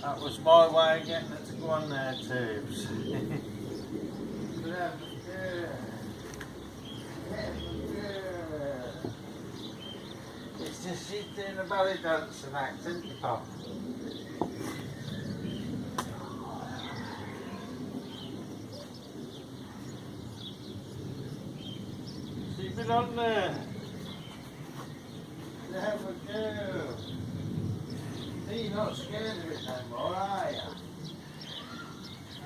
That was my way of getting it to go on there, tubes. It's just she's doing a belly dance and act, isn't it, Pop? Keep it on there. There we go. You're not scared of it no more, are you?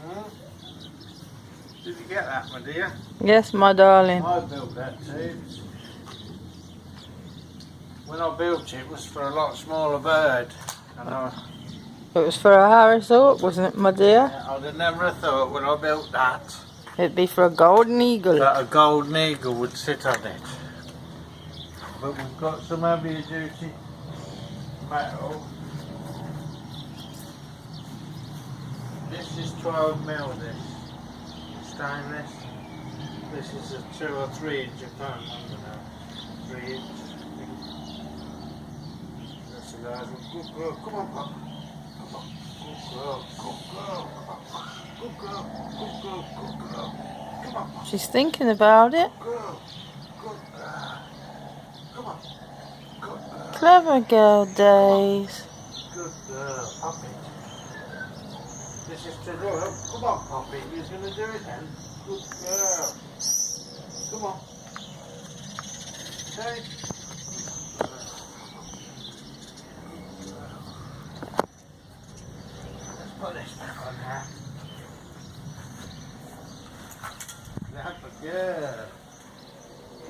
Huh? Did you get that one, dear? Yes, my darling. I built that too. When I built it, it was for a lot smaller bird. And It was for a Harris Hawk, wasn't it, my dear? yeah, I'd have never thought when I built that It'd be for a golden eagle. that a golden eagle would sit on it. But we've got some heavier duty metal. This is 12mm, this stainless. This is a 2 or 3 in Japan, I don't know. 3 inch. That's a large one. Good girl, come on, Pop. Come on. Good girl, good girl, come on. Good girl, good girl, good girl. Come on, Pop. She's thinking about it. Good girl, good girl. Come on. Good girl. Clever girl, Days. Good girl, Poppy. This is to do it. Come on, Poppy. You're going to do it then. Good girl. Come on. Okay. Let's put this back on now. Clever girl.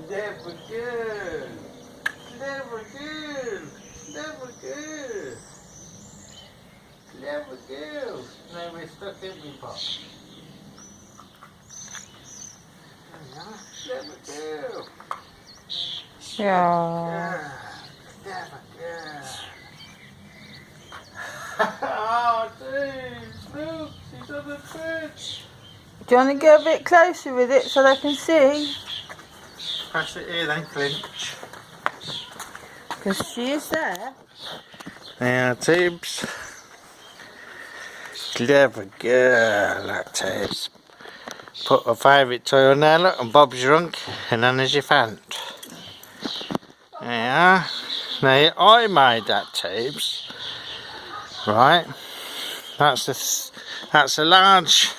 Clever girl. Clever girl. Clever girl. Clever girl. Now we're stuck in me, Pop. Clever girl. Yeah. Clever girl. Oh, dude, look, she's on the perch. Do you want to get a bit closer with it so they can see? Press it here then, clinch. Because she is there. Now, tubes. Clever girl, that tubes. Put a favourite toy on there, look, and Bob's drunk, and then there's your fant. Yeah. Now, I made that, tubes. Right. That's a large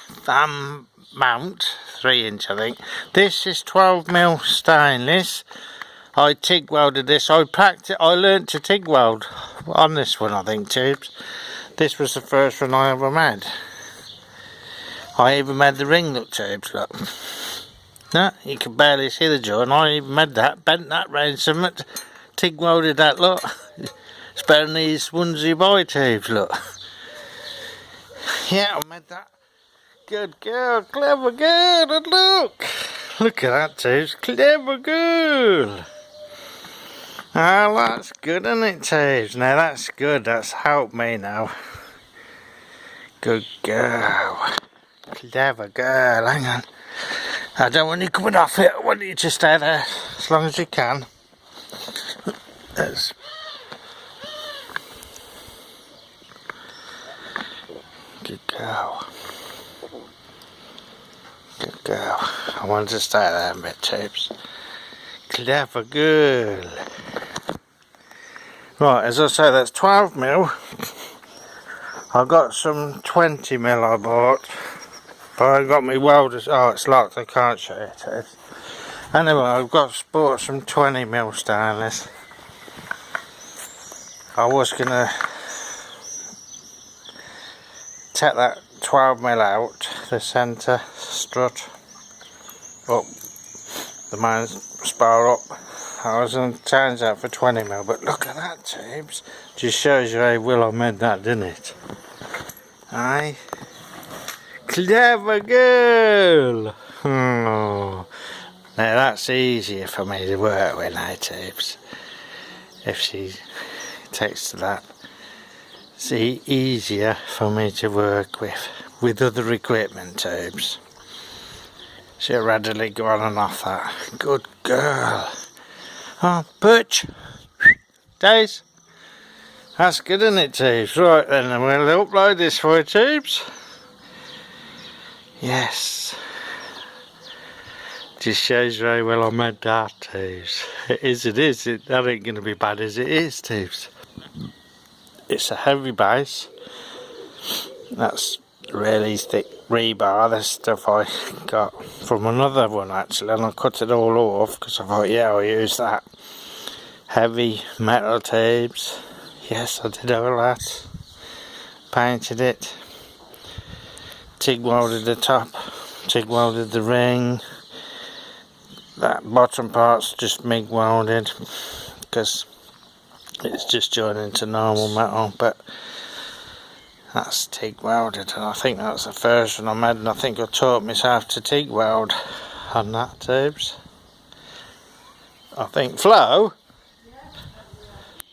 mount, 3 inch, I think. This is 12mm stainless. I TIG welded this. I learnt to TIG weld on this one, I think, tubes. This was the first one I ever made. I even made the ring, look, tubes, look. No, you can barely see the jaw, and I even made that, bent that round something, TIG welded that, look. It's better than these ones you buy, tubes, look. Yeah, I made that. Good girl, clever girl, and look. Look at that, tubes, clever girl. Oh, that's good, isn't it, tubes? Now that's good, that's helped me now. Good girl. Clever girl, hang on. I don't want you coming off it, I want you to stay there as long as you can. That's good girl. Good girl. I want to stay there a bit, tubes. Clever girl. Right, as I say, that's 12mm. I've got some 20mm I bought. But I got me welders. Oh, it's locked, I can't show it. Anyway, I've bought some 20mm stainless. I was going to take that 12mm out, the centre strut up, the main spar up. I was going to change that for 20mm, but look at that, tubes. Just shows you how well I made that, didn't it? Aye. Clever girl. Oh. Now that's easier for me to work with now, tubes. If she takes to that. It's easier for me to work with other equipment, tubes. She'll readily go on and off that. Good girl. Oh, perch. Days. That's good, isn't it, Tubes? Right then, and we'll upload this for you, Tubes. Yes. Just shows very well I made that, Tubes. It is. That ain't going to be bad as it is, Tubes. It's a heavy base. That's really thick rebar. This stuff I got from another one actually, and I cut it all off because I thought, yeah, I'll use that. Heavy metal Tubes. Yes, I did all that. Painted it. TIG welded the top. TIG welded the ring. That bottom part's just MIG welded because it's just joined into normal metal, but that's TIG welded, and I think that's the first one I made, and I think I taught myself to TIG weld on that, Tubes. I think. Flo,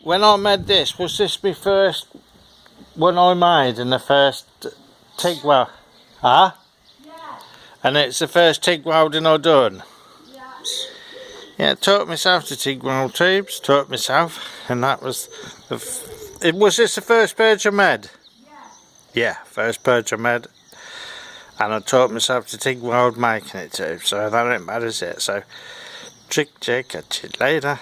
when I made this, was this my first one I made and the first TIG weld? Huh? Yeah. And it's the first TIG welding I've done? Yeah. Yeah, taught myself to TIG weld, Tubes, taught myself, and that was was this the first perch I made? Yeah, first perch I made, and I taught myself to TIG weld making it too, so that ain't bad, is it? So, trick, catch you later.